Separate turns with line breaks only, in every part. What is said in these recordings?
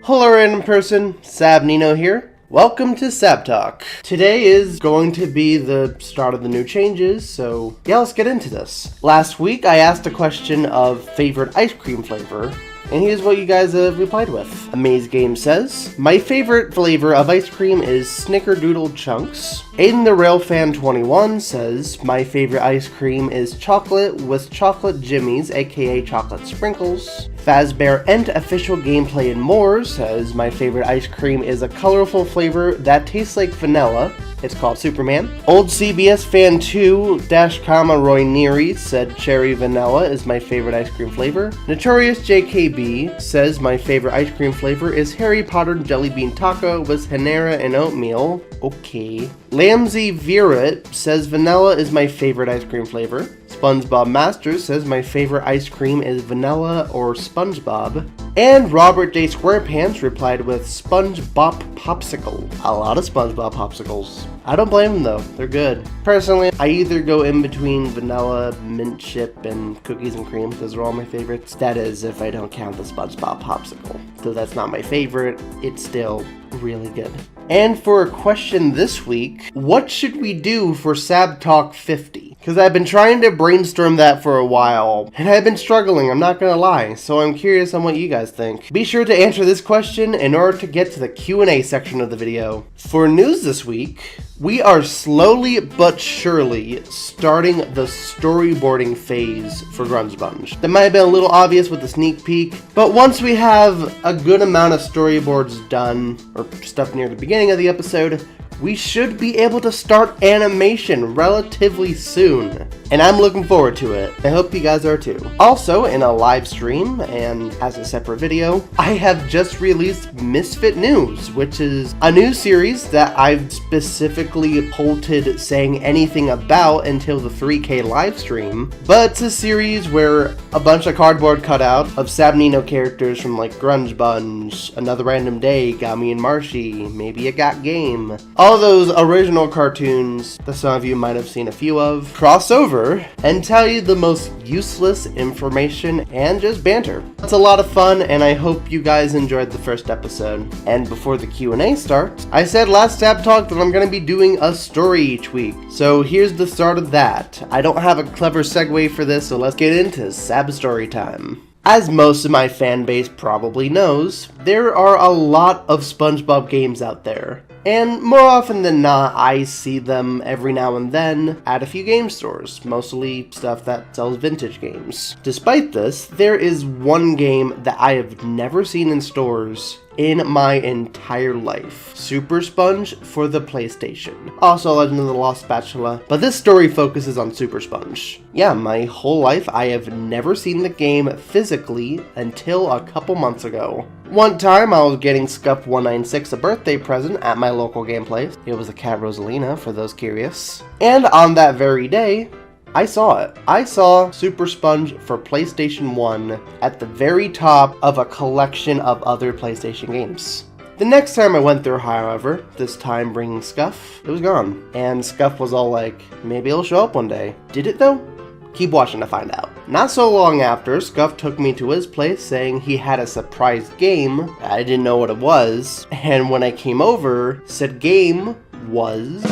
Hello random person, Sab Nino here. Welcome to Sab Talk. Today is going to be the start of the new changes, so yeah, let's get into this. Last week I asked a question of favorite ice cream flavor, and here's what you guys replied with. Amaze Game says, my favorite flavor of ice cream is Snickerdoodle Chunks. Aiden the Railfan 21 says, my favorite ice cream is chocolate with chocolate jimmies, aka chocolate sprinkles. Fazbear Ent Official Gameplay and More says, my favorite ice cream is a colorful flavor that tastes like vanilla. It's called Superman. Old CBS Fan 2 Roy Neary said cherry vanilla is my favorite ice cream flavor. Notorious JKB says my favorite ice cream flavor is Harry Potter Jelly Bean Taco with Hanera and oatmeal. Okay. Lamsey Virat says vanilla is my favorite ice cream flavor. SpongeBob Masters says my favorite ice cream is vanilla or SpongeBob. And Robert J. Squarepants replied with SpongeBob Popsicle. A lot of SpongeBob Popsicles. I don't blame them though, they're good. Personally, I either go in between vanilla, mint chip, and cookies and cream. Those are all my favorites. That is if I don't count the SpongeBob Popsicle. Though that's not my favorite, it's still really good. And for a question this week, what should we do for Sab Talk 50? Because I've been trying to brainstorm that for a while, and I've been struggling, I'm not gonna lie, so I'm curious on what you guys think. Be sure to answer this question in order to get to the Q&A section of the video. For news this week, we are slowly but surely starting the storyboarding phase for SpongeBob. That might have been a little obvious with the sneak peek, but once we have a good amount of storyboards done, or stuff near the beginning of the episode, we should be able to start animation relatively soon. And I'm looking forward to it. I hope you guys are too. Also, in a live stream and as a separate video, I have just released Misfit News, which is a new series that I've specifically halted saying anything about until the 3K live stream. But it's a series where a bunch of cardboard cutouts of SabNino characters from like SpongeBob, Another Random Day, Gummy and Marshy, Maybe It Got Game, all those original cartoons that some of you might have seen a few of, cross over and tell you the most useless information and just banter. It's a lot of fun, and I hope you guys enjoyed the first episode. And before the Q&A starts, I said last Sab Talk that I'm going to be doing a story each week. So here's the start of that. I don't have a clever segue for this, so let's get into Sab Story time. As most of my fan base probably knows, there are a lot of SpongeBob games out there. And more often than not, I see them every now and then at a few game stores, mostly stuff that sells vintage games. Despite this, there is one game that I have never seen in stores in my entire life. SuperSponge for the PlayStation. Also Legend of the Lost Spatula, but this story focuses on SuperSponge. Yeah, my whole life I have never seen the game physically until a couple months ago. One time I was getting Scuff 196 a birthday present at my local game place. It was a cat Rosalina for those curious. And on that very day, I saw it. I saw SuperSponge for PlayStation 1 at the very top of a collection of other PlayStation games. The next time I went there, however, this time bringing Scuff, it was gone. And Scuff was all like, maybe it'll show up one day. Did it though? Keep watching to find out. Not so long after, Scuff took me to his place saying he had a surprise game. I didn't know what it was. And when I came over, said game was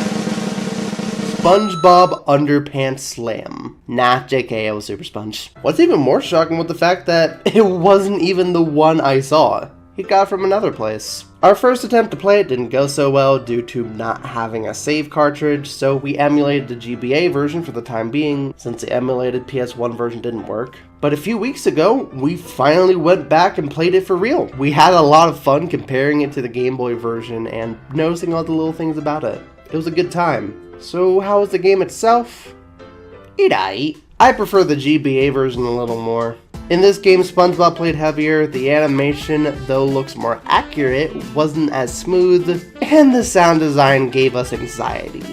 SpongeBob Underpants Slam. Nah, JK, it was SuperSponge. What's even more shocking was the fact that it wasn't even the one I saw. He got from another place. Our first attempt to play it didn't go so well due to not having a save cartridge, so we emulated the GBA version for the time being, since the emulated PS1 version didn't work. But a few weeks ago, we finally went back and played it for real. We had a lot of fun comparing it to the Game Boy version and noticing all the little things about it. It was a good time. So how was the game itself? Aight. I prefer the GBA version a little more. In this game, SpongeBob played heavier, the animation, though looks more accurate, wasn't as smooth, and the sound design gave us anxiety.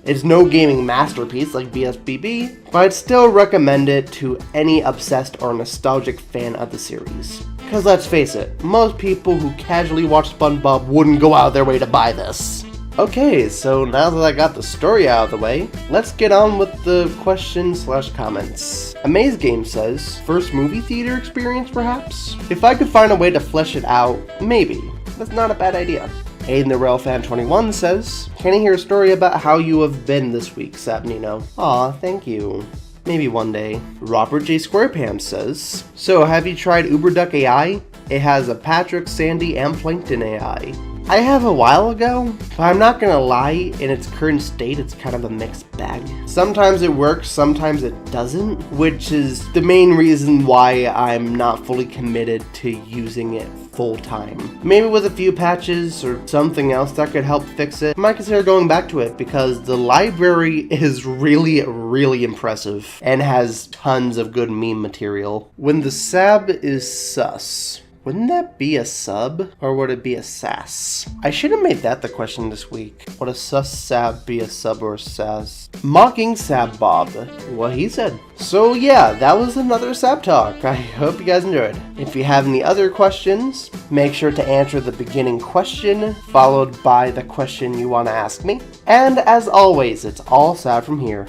It's no gaming masterpiece like BSBB, but I'd still recommend it to any obsessed or nostalgic fan of the series. Cause let's face it, most people who casually watch SpongeBob wouldn't go out of their way to buy this. Okay, so now that I got the story out of the way, let's get on with the questions/comments. Amaze Game says, first movie theater experience perhaps? If I could find a way to flesh it out, maybe. That's not a bad idea. Aiden the Rail Fan 21 says, can I hear a story about how you have been this week, SabNino? Aw, thank you. Maybe one day. Robert J. Squarepants says, so have you tried UberDuck AI? It has a Patrick, Sandy, and Plankton AI. I have a while ago, but I'm not gonna lie, in its current state, it's kind of a mixed bag. Sometimes it works, sometimes it doesn't, which is the main reason why I'm not fully committed to using it full time. Maybe with a few patches or something else that could help fix it, I might consider going back to it because the library is really impressive and has tons of good meme material. When the Sab is sus, wouldn't that be a sub, or would it be a sass? I should have made that the question this week. Would a sus Sab be a sub or a sass? Mocking Sab Bob. What he said. So yeah, that was another Sab Talk. I hope you guys enjoyed. If you have any other questions, make sure to answer the beginning question, followed by the question you want to ask me. And as always, it's all Sab from here.